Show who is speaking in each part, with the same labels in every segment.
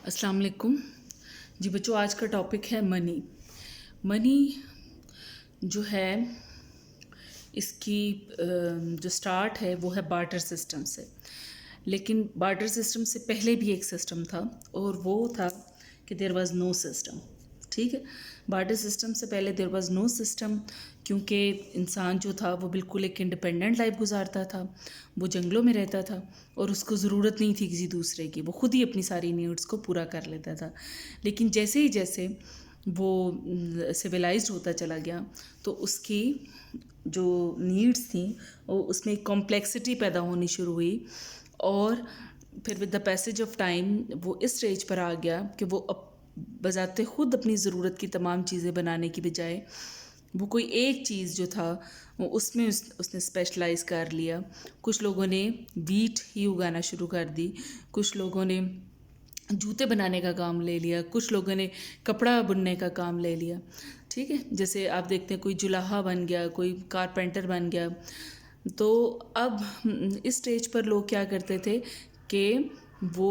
Speaker 1: अस्सलाम वालेकुम जी बच्चों। आज का टॉपिक है मनी। मनी जो है इसकी जो स्टार्ट है वो है बार्टर सिस्टम से। लेकिन बार्टर सिस्टम से पहले भी एक सिस्टम था और वो था कि देयर वाज नो सिस्टम। ठीक है, बार्टर सिस्टम से पहले देयर वाज नो सिस्टम, क्योंकि इंसान जो था वो बिल्कुल एक इंडिपेंडेंट लाइफ गुजारता था। वो जंगलों में रहता था और उसको ज़रूरत नहीं थी किसी दूसरे की, वो खुद ही अपनी सारी नीड्स को पूरा कर लेता था। लेकिन जैसे ही जैसे वो सिविलाइज्ड होता चला गया तो उसकी जो नीड्स थी वो उसमें एक कॉम्प्लेक्सिटी पैदा होनी शुरू हुई। और फिर with the passage of time वो इस स्टेज पर आ गया कि वो बजाते खुद अपनी ज़रूरत की तमाम चीज़ें बनाने की बजाय वो कोई एक चीज़ जो था वो उसमें उसने स्पेशलाइज कर लिया। कुछ लोगों ने वीट ही उगाना शुरू कर दी, कुछ लोगों ने जूते बनाने का काम ले लिया, कुछ लोगों ने कपड़ा बुनने का काम ले लिया। ठीक है, जैसे आप देखते हैं कोई जुलाहा बन गया, कोई कारपेंटर बन गया। तो अब इस स्टेज पर लोग क्या करते थे कि वो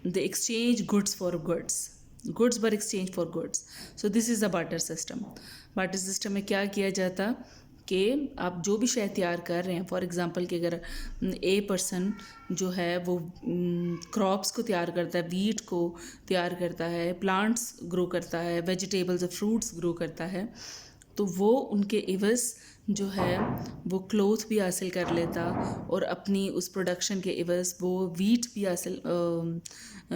Speaker 1: the exchange goods for goods were exchange for goods. So this is the barter system. Barter system में क्या किया जाता कि आप जो भी शय तैयार कर रहे हैं, फॉर एग्ज़ाम्पल कि अगर ए पर्सन जो है वो क्रॉप्स को तैयार करता है, वीट को तैयार करता है, प्लांट्स ग्रो करता है, वेजिटेबल्स और फ्रूट्स ग्रो करता है, तो वो उनके इवज़ जो है वो क्लोथ भी हासिल कर लेता और अपनी उस प्रोडक्शन के इवज़ वो वीट भी हासिल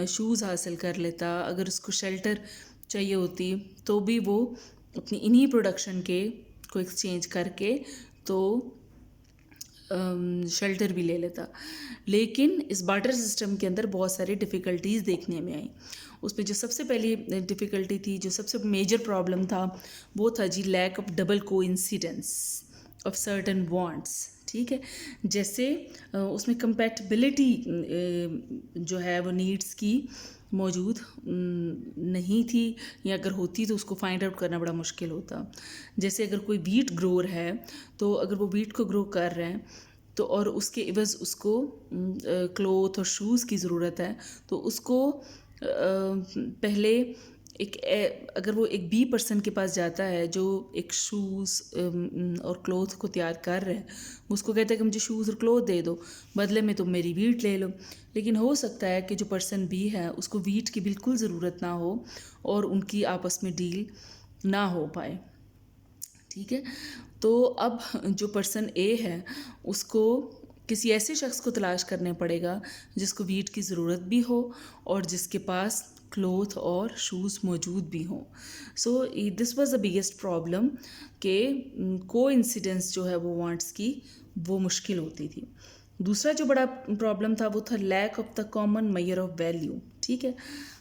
Speaker 1: शूज़ हासिल कर लेता। अगर उसको शेल्टर चाहिए होती तो भी वो अपनी इन्हीं प्रोडक्शन के को एक्सचेंज करके तो शेल्टर भी ले लेता। लेकिन इस बार्टर सिस्टम के अंदर बहुत सारी डिफ़िकल्टीज़ देखने में आई। उसमें जो सबसे पहली डिफ़िकल्टी थी, जो सबसे मेजर प्रॉब्लम था, वो था जी lack of double coincidence of certain wants. ठीक है, जैसे उसमें कंपैटिबिलिटी जो है वो नीड्स की मौजूद नहीं थी, या अगर होती तो उसको फाइंड आउट करना बड़ा मुश्किल होता। जैसे अगर कोई वीट ग्रोअर है तो अगर वो वीट को ग्रो कर रहे हैं तो और उसके इवज़ उसको क्लोथ और शूज़ की ज़रूरत है, तो उसको पहले अगर वो एक बी पर्सन के पास जाता है जो एक शूज़ और क्लोथ को तैयार कर रहे हैं, उसको कहता है कि मुझे शूज़ और क्लोथ दे दो, बदले में तुम मेरी वीट ले लो। लेकिन हो सकता है कि जो पर्सन बी है उसको वीट की बिल्कुल ज़रूरत ना हो और उनकी आपस में डील ना हो पाए। ठीक है, तो अब जो पर्सन ए है उसको किसी ऐसे शख्स को तलाश करने पड़ेगा जिसको वीट की ज़रूरत भी हो और जिसके पास क्लोथ और शूज़ मौजूद भी हों। सो this was the biggest problem कि कोइंसिडेंस जो है वो वांट्स की वो मुश्किल होती थी। दूसरा जो बड़ा प्रॉब्लम था वो था lack of the common measure of value. ठीक है,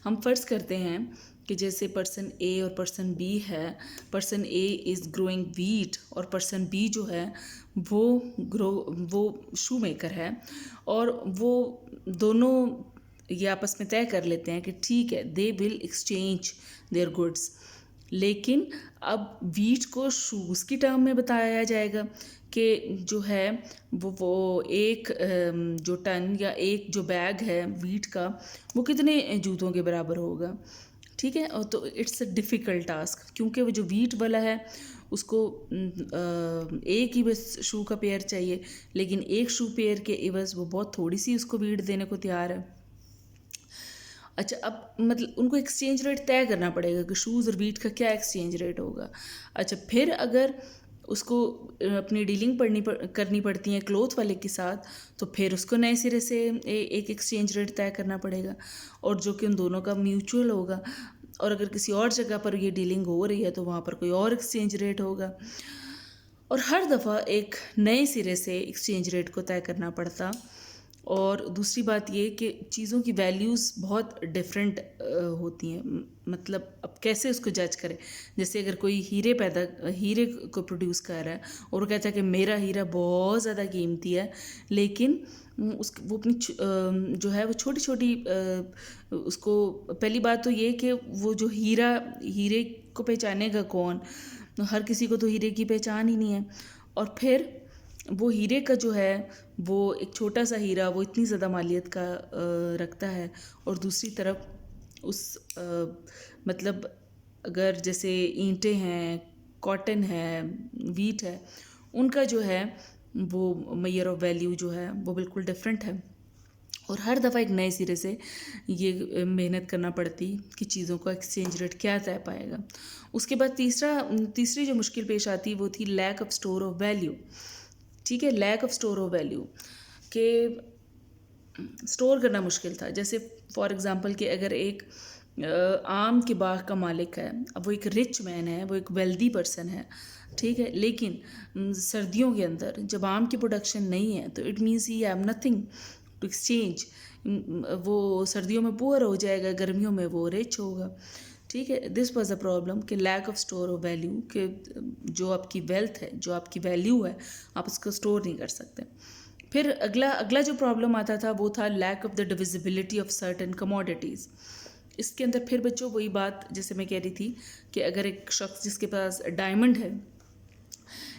Speaker 1: हम फ़र्ज़ करते हैं कि जैसे पर्सन ए और पर्सन बी है, person A is growing wheat और पर्सन बी जो है वो शू मेकर है, और वो दोनों ये आपस में तय कर लेते हैं कि ठीक है they will exchange their goods. लेकिन अब वीट को शूज़ की टर्म में बताया जाएगा कि जो है वो एक जो टन या एक जो बैग है वीट का वो कितने जूतों के बराबर होगा। ठीक है, और तो इट्स अ डिफ़िकल्ट टास्क, क्योंकि वो जो वीट वाला है उसको एक ही बस शू का पेयर चाहिए, लेकिन एक शू पेयर के इवज़ वो बहुत थोड़ी सी उसको वीट देने को तैयार है। अच्छा, अब मतलब उनको एक्सचेंज रेट तय करना पड़ेगा कि शूज़ और वीट का क्या एक्सचेंज रेट होगा। अच्छा, फिर अगर उसको अपनी डीलिंग करनी पड़ती है क्लोथ वाले के साथ, तो फिर उसको नए सिरे से एक एक्सचेंज रेट तय करना पड़ेगा, और जो कि उन दोनों का म्यूचुअल होगा। और अगर किसी और जगह पर ये डीलिंग हो रही है तो वहाँ पर कोई और एक्सचेंज रेट होगा, और हर दफ़ा एक नए सिरे से एक्सचेंज रेट को तय करना पड़ता। और दूसरी बात ये कि चीज़ों की वैल्यूज़ बहुत डिफरेंट होती हैं। मतलब अब कैसे उसको जज करें। जैसे अगर कोई हीरे को प्रोड्यूस कर रहा है और वो कहता है कि मेरा हीरा बहुत ज़्यादा कीमती है, लेकिन वो अपनी जो है वो छोटी छोटी उसको पहली बात तो ये कि वो जो हीरे को पहचानेगा कौन, हर किसी को तो हीरे की पहचान ही नहीं है। और फिर वो हीरे का जो है वो एक छोटा सा हीरा वो इतनी ज़्यादा मालियत का रखता है, और दूसरी तरफ उस मतलब अगर जैसे ईंटें हैं, कॉटन है, वीट है, उनका जो है वो मेजर ऑफ वैल्यू जो है वो बिल्कुल डिफरेंट है। और हर दफ़ा एक नए सिरे से ये मेहनत करना पड़ती कि चीज़ों का एक्सचेंज रेट क्या तय पाएगा। उसके बाद तीसरी जो मुश्किल पेश आती वो थी lack of store of value. ठीक है, lack of store of value के स्टोर करना मुश्किल था। जैसे फॉर एग्ज़ाम्पल कि अगर एक आम के बाग का मालिक है, अब वो एक रिच मैन है, वो एक वेल्दी पर्सन है, ठीक है, लेकिन सर्दियों के अंदर जब आम की प्रोडक्शन नहीं है तो it means he have nothing to exchange. वो सर्दियों में पुअर हो जाएगा, गर्मियों में वो रिच होगा। ठीक है, दिस वॉज अ प्रॉब्लम कि lack of store of value, कि जो आपकी वेल्थ है, जो आपकी वैल्यू है, आप उसको स्टोर नहीं कर सकते। फिर अगला जो प्रॉब्लम आता था वो था lack of the divisibility of certain commodities. इसके अंदर फिर बच्चों वही बात जैसे मैं कह रही थी कि अगर एक शख्स जिसके पास डायमंड है,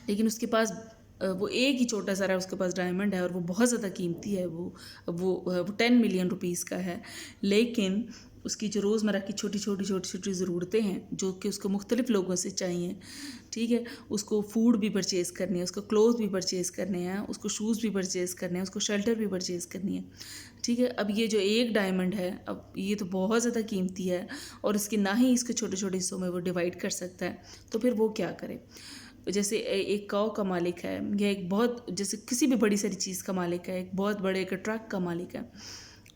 Speaker 1: लेकिन उसके पास वो एक ही छोटा सा उसके पास डायमंड है और वो बहुत ज़्यादा कीमती है, वो 10 मिलियन रुपीज़ का है, लेकिन उसकी जो रोज़मर्रा की छोटी छोटी ज़रूरतें हैं जो कि उसको मुख्तलिफ़ लोगों से चाहिए, ठीक है, उसको फूड भी परचेज़ करनी है, उसको क्लोथ भी परचेज़ करने हैं, उसको शूज़ भी परचेज़ करने हैं, उसको शेल्टर भी परचेज़ करनी है। ठीक है, अब ये जो एक डायमंड है, अब ये तो बहुत ज़्यादा कीमती है और इसके ना ही इसके छोटे छोटे हिस्सों में वो डिवाइड कर सकता है, तो फिर वो क्या करे। जैसे एक काऊ का मालिक है, या एक बहुत जैसे किसी भी बड़ी सारी चीज़ का मालिक है, एक बहुत बड़े एक ट्रक का मालिक है,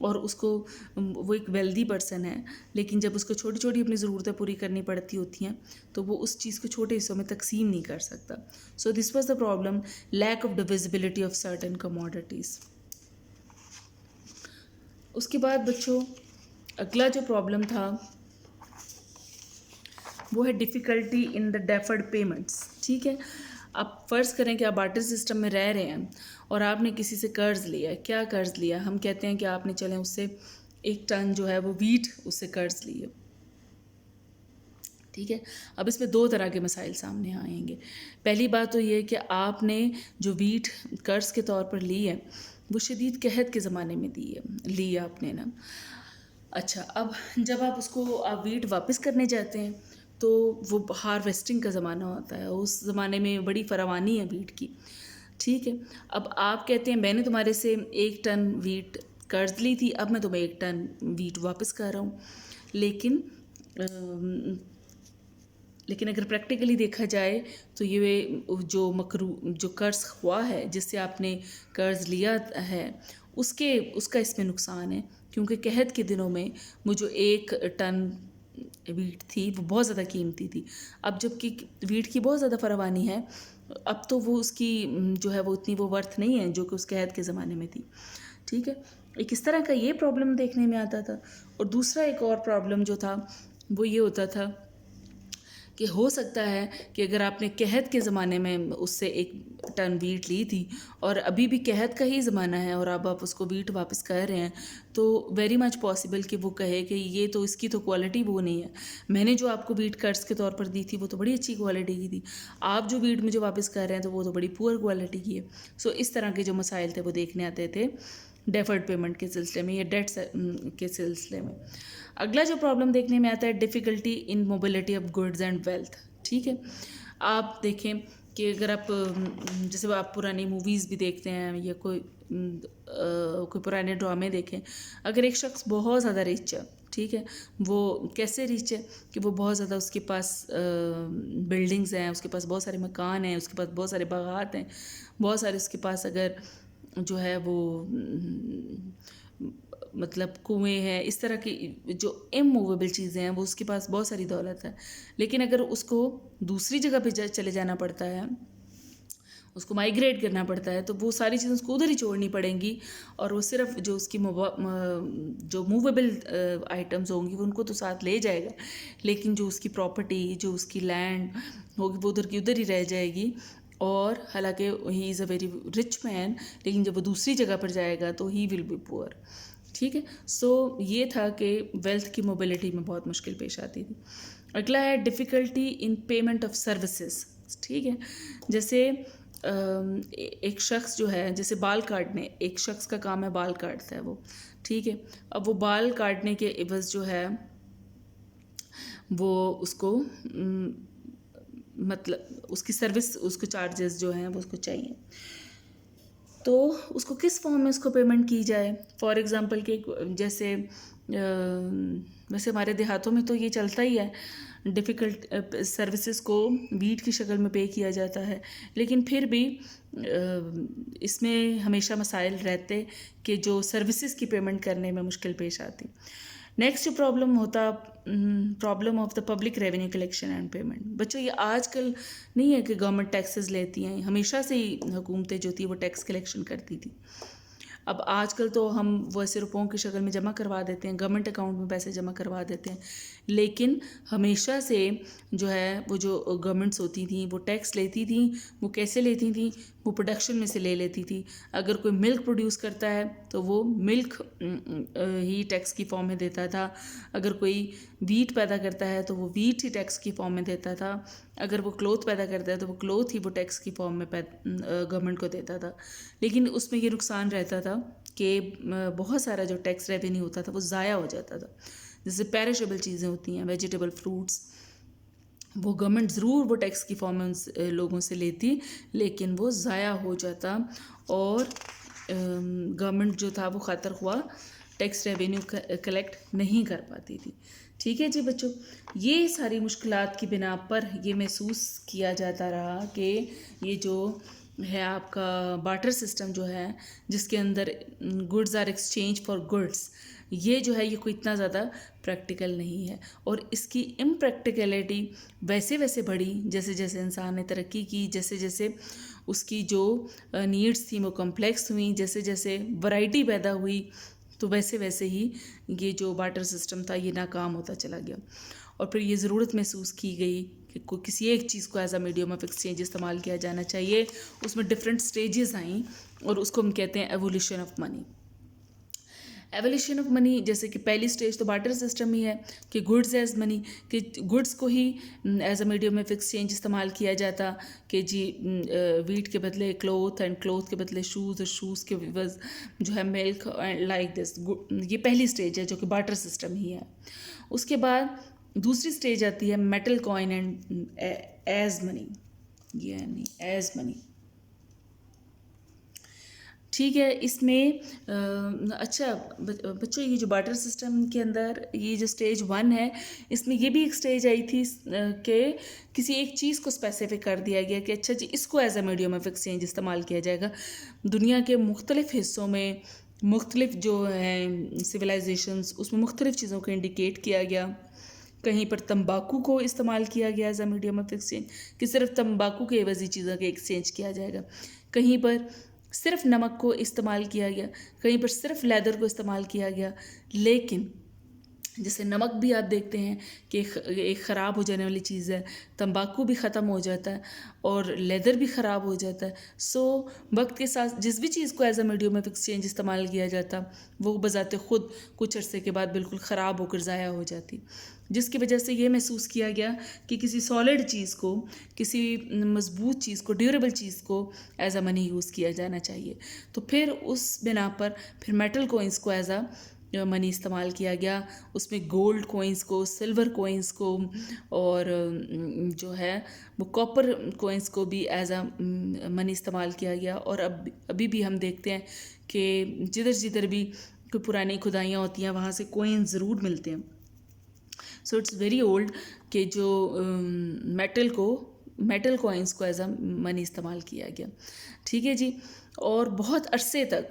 Speaker 1: और उसको वो एक वेल्दी पर्सन है, लेकिन जब उसको छोटी छोटी अपनी ज़रूरतें पूरी करनी पड़ती होती हैं तो वो उस चीज़ को छोटे हिस्सों में तकसीम नहीं कर सकता। So this was the problem, lack of divisibility of certain commodities. उसके बाद बच्चों अगला जो प्रॉब्लम था वो है difficulty in the deferred payments. ठीक है, आप फ़र्ज़ करें कि आप बार्टर सिस्टम में रह रहे हैं और आपने किसी से कर्ज़ लिया है। क्या कर्ज़ लिया? हम कहते हैं कि आपने चलें उससे 1 टन जो है वो वीट उससे कर्ज़ लिए। ठीक है, अब इसमें 2 तरह के मसाइल सामने आएंगे। पहली बात तो ये है कि आपने जो वीट कर्ज़ के तौर पर ली है वो शदीद कहत के ज़माने में ली आपने ना। अच्छा, अब जब आप वीट वापस करने जाते हैं तो वो हार्वेस्टिंग का ज़माना होता है, उस ज़माने में बड़ी फरावानी है वीट की। ठीक है, अब आप कहते हैं मैंने तुम्हारे से 1 टन वीट कर्ज ली थी, अब मैं तुम्हें 1 टन वीट वापस कर रहा हूँ, लेकिन लेकिन अगर प्रैक्टिकली देखा जाए तो ये जो कर्ज हुआ है जिससे आपने कर्ज लिया है उसका इसमें नुकसान है, क्योंकि कहत के दिनों में वो जो 1 टन वीट थी वो बहुत ज़्यादा कीमती थी। अब जबकि वीट की बहुत ज़्यादा फरावानी है, अब तो वो उसकी जो है वो उतनी वो वर्थ नहीं है जो कि उस कहत के ज़माने में थी। ठीक है, एक इस तरह का ये प्रॉब्लम देखने में आता था। और दूसरा एक और प्रॉब्लम जो था वो ये होता था कि हो सकता है कि अगर आपने कहत के ज़माने में उससे 1 टन वीट ली थी और अभी भी कहत का ही ज़माना है और अब आप उसको वीट वापस कर रहे हैं, तो वेरी मच पॉसिबल कि वो कहे कि ये तो इसकी तो क्वालिटी वो नहीं है, मैंने जो आपको वीट कर्ज के तौर पर दी थी वो तो बड़ी अच्छी क्वालिटी की थी, आप जो वीट मुझे वापस कर रहे हैं तो वो तो बड़ी पुअर क्वालिटी की है। सो इस तरह के जो मसाइल थे वो देखने आते थे डेफर्ड पेमेंट के सिलसिले में या डेट के सिलसिले में। अगला जो प्रॉब्लम देखने में आता है difficulty in mobility of goods and wealth. ठीक है, आप देखें कि अगर आप जैसे आप पुरानी मूवीज़ भी देखते हैं या कोई पुराने ड्रामे देखें, अगर एक शख्स बहुत ज़्यादा रिच है, ठीक है, वो कैसे रिच है कि वो बहुत ज़्यादा उसके पास बिल्डिंग्स हैं, उसके पास बहुत सारे मकान हैं, उसके पास बहुत सारे बागात हैं, बहुत सारे उसके पास अगर जो है वो मतलब कुएँ हैं, इस तरह की जो इमूवेबल चीज़ें हैं वो उसके पास बहुत सारी दौलत है, लेकिन अगर उसको दूसरी जगह पे चले जाना पड़ता है, उसको माइग्रेट करना पड़ता है, तो वो सारी चीज़ें उसको उधर ही छोड़नी पड़ेंगी और वो सिर्फ जो उसकी जो मूवेबल आइटम्स होंगी वो उनको तो साथ ले जाएगा, लेकिन जो उसकी प्रॉपर्टी, जो उसकी लैंड होगी वो उधर की उधर ही रह जाएगी। और हालांकि he is a very rich man, लेकिन जब वो दूसरी जगह पर जाएगा तो ही विल बी पुअर। ठीक है, सो ये था कि वेल्थ की मोबिलिटी में बहुत मुश्किल पेश आती थी। अगला है difficulty in payment of services. ठीक है, जैसे एक शख्स जो है, जैसे बाल काटने, एक शख्स का काम है बाल काटता है वो, ठीक है। अब वो बाल काटने के एवज़ जो है वो उसको मतलब उसकी सर्विस, उसको चार्जेस जो हैं वो उसको चाहिए, तो उसको किस फॉर्म में उसको पेमेंट की जाए। फॉर एग्ज़ाम्पल कि जैसे वैसे हमारे देहातों में तो ये चलता ही है, डिफ़िकल्ट सर्विसेज को वीट की शक्ल में पे किया जाता है, लेकिन फिर भी इसमें हमेशा मसाइल रहते कि जो सर्विसेज की पेमेंट करने में मुश्किल पेश आती। नेक्स्ट जो प्रॉब्लम होता, problem of the public revenue collection and payment. बच्चों ये आजकल नहीं है कि गवर्नमेंट टैक्सेस लेती हैं, हमेशा से ही हुकूमतें जो थी वो टैक्स कलेक्शन करती थी। अब आजकल तो हम वो ऐसे रुपयों की शक्ल में जमा करवा देते हैं, गवर्नमेंट अकाउंट में पैसे जमा करवा देते हैं, लेकिन हमेशा से जो है वो जो गवर्नमेंट्स होती थी वो टैक्स लेती थी। वो कैसे लेती थी? वो प्रोडक्शन में से ले लेती थी। अगर कोई मिल्क प्रोड्यूस करता है तो वो मिल्क ही टैक्स की फॉर्म में देता था। अगर कोई वीट पैदा करता है तो वो वीट ही टैक्स की फॉर्म में देता था। अगर वो क्लोथ पैदा करता है तो वो क्लोथ ही वो टैक्स की फॉर्म में गवर्नमेंट को देता था। लेकिन उसमें ये नुकसान रहता था कि बहुत सारा जो टैक्स रेवेन्यू होता था वो ज़ाया हो जाता था। जैसे पेरिशेबल चीज़ें होती हैं, वेजिटेबल, फ्रूट्स, वो गवर्नमेंट ज़रूर वो टैक्स की फॉर्म में उन लोगों से लेती, लेकिन वो ज़ाया हो जाता और गवर्नमेंट जो था वो ख़ातिर ख्वाह टैक्स रेवेन्यू कलेक्ट नहीं कर पाती थी। ठीक है जी बच्चों, ये सारी मुश्किलात की बिना पर ये महसूस किया जाता रहा कि ये जो है आपका बार्टर सिस्टम जो है, जिसके अंदर goods are exchange for goods, ये जो है ये कोई इतना ज़्यादा प्रैक्टिकल नहीं है। और इसकी इम्प्रैक्टिकलिटी वैसे वैसे बढ़ी जैसे जैसे इंसान ने तरक्की की, जैसे जैसे उसकी जो नीड्स थी वो कॉम्प्लेक्स हुई, जैसे जैसे वैरायटी पैदा हुई, तो वैसे वैसे ही ये जो बार्टर सिस्टम था ये नाकाम होता चला गया। और फिर ये ज़रूरत महसूस की गई कि किसी एक चीज़ को as a medium of exchange इस्तेमाल किया जाना चाहिए। उसमें डिफरेंट स्टेजेस आई और उसको हम कहते हैं evolution of money. Evolution of money, जैसे कि पहली स्टेज तो बार्टर सिस्टम ही है कि गुड्स एज मनी, कि गुड्स को ही as a medium of exchange इस्तेमाल किया जाता कि जी वीट के बदले क्लोथ एंड क्लोथ के बदले शूज़ और शूज़ के विवज जो है मिल्क एंड लाइक दिस। ये पहली स्टेज है जो कि बार्टर सिस्टम ही है। उसके बाद दूसरी स्टेज आती है metal coin and as money, यानी एज मनी। ठीक है, इसमें अच्छा बच्चों ये जो बार्टर सिस्टम के अंदर ये जो स्टेज 1 है, इसमें ये भी एक स्टेज आई थी कि किसी एक चीज़ को स्पेसिफिक कर दिया गया कि अच्छा जी इसको as a medium of exchange इस्तेमाल किया जाएगा। दुनिया के मुख्तलिफ़ हिस्सों में मुख्तलिफ जो हैं सिविलाइजेशंस, उसमें मुख्तलिफ़ चीज़ों को इंडिकेट किया गया। कहीं पर तंबाकू को इस्तेमाल किया गया as a medium of exchange कि सिर्फ तंबाकू के एवज़ी चीज़ों के एक्सचेंज किया जाएगा। कहीं पर सिर्फ नमक को इस्तेमाल किया गया, कहीं पर सिर्फ लेदर को इस्तेमाल किया गया। लेकिन जैसे नमक भी आप देखते हैं कि एक ख़राब हो जाने वाली चीज़ है, तंबाकू भी ख़त्म हो जाता है और लेदर भी ख़राब हो जाता है। सो वक्त के साथ जिस भी चीज़ को as a medium of exchange इस्तेमाल किया जाता वो बजाते ख़ुद कुछ अरसे के बाद बिल्कुल ख़राब होकर ज़ाया हो जाती, जिसकी वजह से ये महसूस किया गया कि किसी सॉलिड चीज़ को, किसी मज़बूत चीज़ को, ड्यूरेबल चीज़ को एज अ मनी यूज़ किया जाना चाहिए। तो फिर उस बिना पर फिर मेटल कोइंस को एज अ मनी इस्तेमाल किया गया। उसमें गोल्ड कोइंस को, सिल्वर कोइंस को और जो है वो कॉपर कोइंस को भी एज अ मनी इस्तेमाल किया गया। और अभी भी हम देखते हैं कि जिधर जिधर भी कोई पुरानी खुदाइयाँ होती हैं वहाँ से कोइन ज़रूर मिलते हैं। सो इट्स वेरी ओल्ड कि जो मेटल कॉइन्स को एज अ मनी इस्तेमाल किया गया। ठीक है जी, और बहुत अरसे तक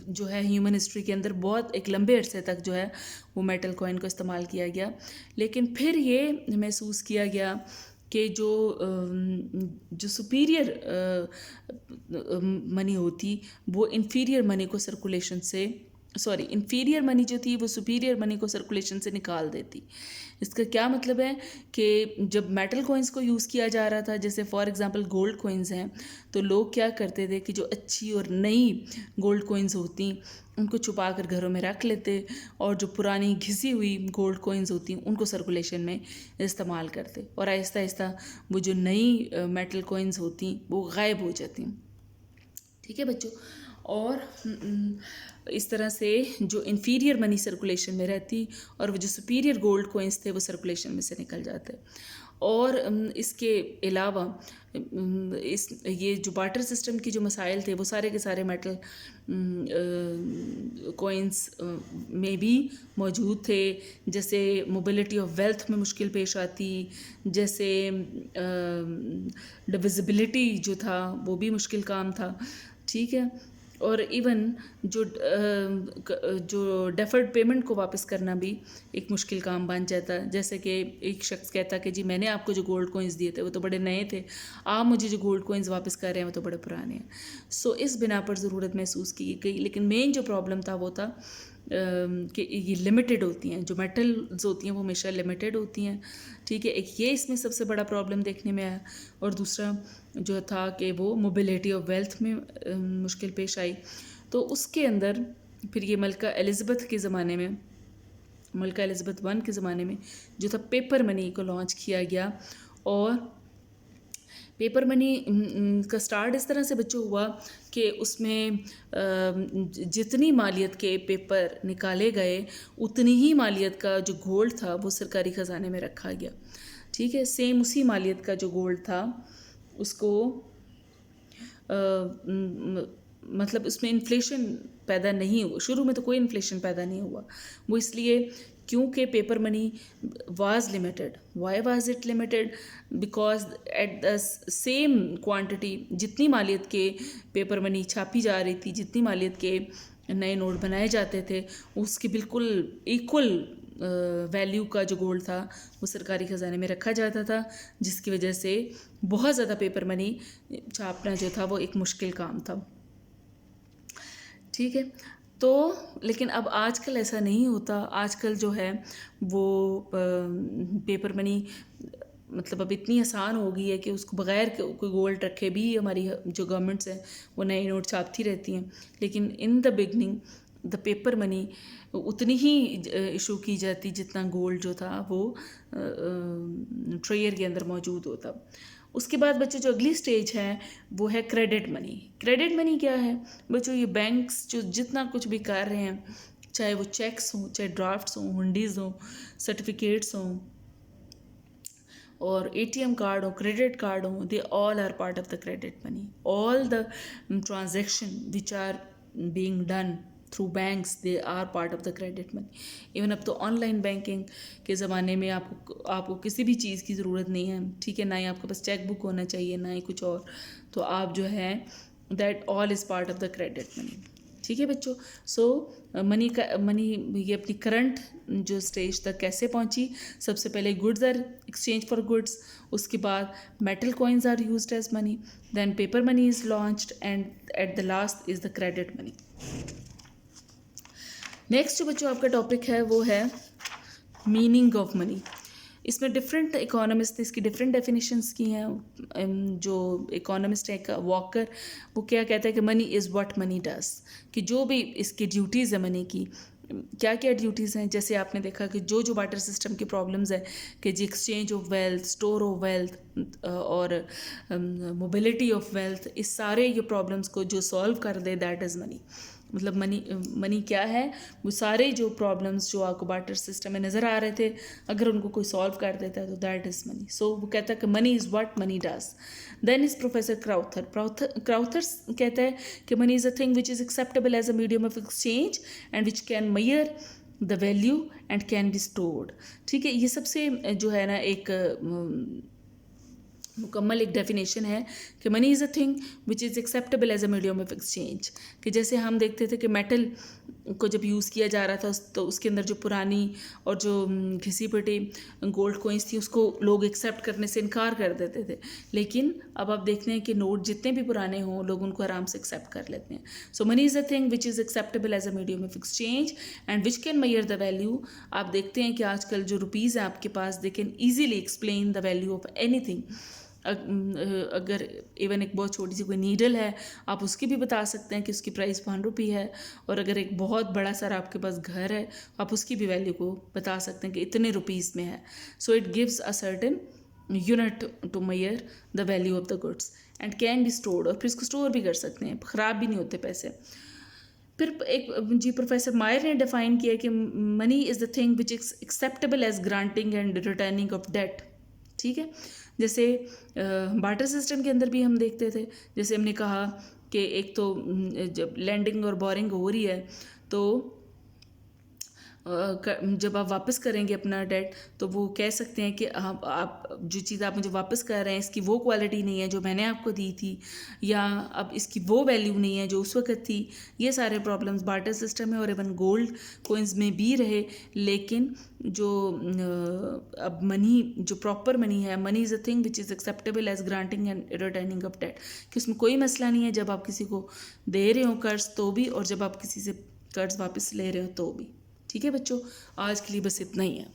Speaker 1: जो है ह्यूमन हिस्ट्री के अंदर बहुत एक लंबे अरसे तक जो है वो मेटल कॉइन को इस्तेमाल किया गया। लेकिन फिर ये महसूस किया गया कि जो सुपीरियर मनी होती वो इन्फीरियर मनी को सर्कुलेशन से सॉरी इन्फीरियर मनी जो थी वो सुपीरियर मनी को सर्कुलेशन से निकाल देती। इसका क्या मतलब है कि जब मेटल कॉइन्स को यूज़ किया जा रहा था, जैसे फॉर एग्जांपल गोल्ड कॉइन्स हैं, तो लोग क्या करते थे कि जो अच्छी और नई गोल्ड कॉइन्स होती उनको छुपा कर घरों में रख लेते, और जो पुरानी घिसी हुई गोल्ड कॉइन्स होती उनको सर्कुलेशन में इस्तेमाल करते, और आहिस्ता आहिस्ता वो जो नई मेटल कॉइन्स होती वो गायब हो जाती। ठीक है बच्चों, और इस तरह से जो इन्फीरियर मनी सर्कुलेशन में रहती और वो जो सुपीरियर गोल्ड कॉइन्स थे वो सर्कुलेशन में से निकल जाते। और इसके अलावा इस ये जो बार्टर सिस्टम की जो मसाइल थे वो सारे के सारे मेटल कॉइन्स में भी मौजूद थे, जैसे मोबिलिटी ऑफ वेल्थ में मुश्किल पेश आती, जैसे डिविजिबिलिटी जो था वो भी मुश्किल काम था। ठीक है, और इवन जो डेफर्ड पेमेंट को वापस करना भी एक मुश्किल काम बन जाता है। जैसे कि एक शख्स कहता कि जी मैंने आपको जो गोल्ड कॉइन्स दिए थे वो तो बड़े नए थे, आप मुझे जो गोल्ड कॉइन्स वापस कर रहे हैं वो तो बड़े पुराने हैं। सो इस बिना पर ज़रूरत महसूस की गई, लेकिन मेन जो प्रॉब्लम था वो था कि ये लिमिटेड होती हैं, जो मेटल्स होती हैं वो हमेशा लिमिटेड होती हैं। ठीक है, एक ये इसमें सबसे बड़ा प्रॉब्लम देखने में आया, और दूसरा जो था कि वो मोबिलिटी ऑफ वेल्थ में मुश्किल पेश आई। तो उसके अंदर फिर ये मलका एलिज़ाबेथ के ज़माने में, मलका एलिज़ाबेथ वन के ज़माने में जो था पेपर मनी को लॉन्च किया गया। और पेपर मनी का स्टार्ट इस तरह से बच्चों हुआ कि उसमें जितनी मालियत के पेपर निकाले गए उतनी ही मालियत का जो गोल्ड था वो सरकारी ख़जाने में रखा गया। ठीक है, सेम उसी मालियत का जो गोल्ड था उसको मतलब उसमें इन्फ्लेशन पैदा नहीं हुआ, शुरू में तो कोई इन्फ्लेशन पैदा नहीं हुआ। वो इसलिए क्योंकि paper money was limited. Why was it limited? Because at the same quantity जितनी मालियत के पेपर मनी छापी जा रही थी, जितनी मालियत के नए नोट बनाए जाते थे, उसके बिल्कुल इक्वल वैल्यू का जो गोल्ड था वो सरकारी ख़जाने में रखा जाता था, जिसकी वजह से बहुत ज़्यादा पेपर मनी छापना जो था वो एक मुश्किल काम था। ठीक है, तो लेकिन अब आजकल ऐसा नहीं होता। आजकल जो है वो पेपर मनी मतलब अब इतनी आसान हो गई है कि उसको बग़ैर कोई गोल्ड रखे भी हमारी जो गवर्नमेंट्स हैं वो नए नोट छापती रहती हैं। लेकिन in the beginning the paper money उतनी ही इशू की जाती जितना गोल्ड जो था वो ट्रेयर के अंदर मौजूद होता। उसके बाद बच्चों जो अगली स्टेज है वो है क्रेडिट मनी। क्रेडिट मनी क्या है बच्चों? ये बैंक्स जो जितना कुछ भी कर रहे हैं, चाहे वो चेक्स हों, चाहे ड्राफ्ट्स हों, हुंडीज़ हों, सर्टिफिकेट्स हों, और एटीएम कार्ड हो, क्रेडिट कार्ड हो, they all are part of the credit money. All the transaction which are being done through banks they are part of the credit money. Even अब तो online banking के ज़माने में आपको किसी भी चीज़ की ज़रूरत नहीं है। ठीक है, ना ही आपके पास चेक बुक होना चाहिए, ना ही कुछ और, तो आप जो है that all is part of the credit money. ठीक है बच्चों, सो मनी ये अपनी करंट जो स्टेज तक कैसे पहुंची? सबसे पहले goods are exchange for goods, उसके बाद metal coins are used as money, then paper money is launched, and at the last is the credit money. Next जो बच्चों आपका टॉपिक है वो है मीनिंग ऑफ मनी। इसमें डिफरेंट इकोनॉमिस्ट ने इसकी डिफरेंट डेफिनेशंस की हैं। जो इकोनॉमिस्ट है वॉकर, वो क्या कहता है कि money is what money does, कि जो भी इसकी ड्यूटीज़ है मनी की, क्या क्या ड्यूटीज़ हैं। जैसे आपने देखा कि जो बार्टर सिस्टम की प्रॉब्लम्स है कि जी exchange of wealth, store of wealth और मोबिलिटी ऑफ वेल्थ, इस सारे ये प्रॉब्लम्स को जो सॉल्व कर दे दैट इज़ मनी। मतलब मनी क्या है? वो सारे जो प्रॉब्लम्स जो आपको बार्टर सिस्टम में नज़र आ रहे थे, अगर उनको कोई सॉल्व कर देता है तो दैट इज़ मनी। सो वो कहता है कि money is what money does. Then is professor Crowther कहता है कि money is a thing which is acceptable as a medium of exchange and which can measure the value and can be stored. ठीक है, ये सबसे जो है ना एक मुकम्मल एक डेफिनेशन है कि money is a thing which is acceptable as a medium of exchange. कि जैसे हम देखते थे कि मेटल को जब यूज़ किया जा रहा था तो उसके अंदर जो पुरानी और जो घिसी पिटी गोल्ड कॉइन्स थी उसको लोग एक्सेप्ट करने से इनकार कर देते थे, लेकिन अब आप देखते हैं कि नोट जितने भी पुराने हों लोग उनको आराम से एक्सेप्ट कर लेते हैं। So money is a thing which is acceptable as a medium of exchange and which can measure the value. आप देखते हैं कि आजकल जो रुपीज़ हैं आपके पास, they can easily explain the value of anything. अगर इवन एक बहुत छोटी सी कोई नीडल है, आप उसकी भी बता सकते हैं कि उसकी प्राइस 1 रुपी है। और अगर एक बहुत बड़ा सारा आपके पास घर है, आप उसकी भी वैल्यू को बता सकते हैं कि इतने रुपीज़ में है। So it gives a certain unit to measure the value of the goods and can be stored. और फिर इसको स्टोर भी कर सकते हैं, ख़राब भी नहीं होते पैसे। फिर एक जी प्रोफेसर मायर ने डिफाइन किया कि money is the thing which is acceptable as granting and returning of debt. ठीक है, जैसे बार्टर सिस्टम के अंदर भी हम देखते थे, जैसे हमने कहा कि एक तो जब लैंडिंग और बोरिंग हो रही है तो जब आप वापस करेंगे अपना डेट तो वो कह सकते हैं कि आप जो चीज़ आप मुझे वापस कर रहे हैं इसकी वो क्वालिटी नहीं है जो मैंने आपको दी थी, या अब इसकी वो वैल्यू नहीं है जो उस वक्त थी। ये सारे प्रॉब्लम्स बार्टर सिस्टम में और इवन गोल्ड कोइंस में भी रहे। लेकिन जो अब मनी, जो प्रॉपर मनी है, money is a thing which is acceptable as granting and returning of debt, कि उसमें कोई मसला नहीं है जब आप किसी को दे रहे हो कर्ज तो भी, और जब आप किसी से कर्ज वापस ले रहे हो तो भी। ठीक है बच्चों, आज के लिए बस इतना ही है।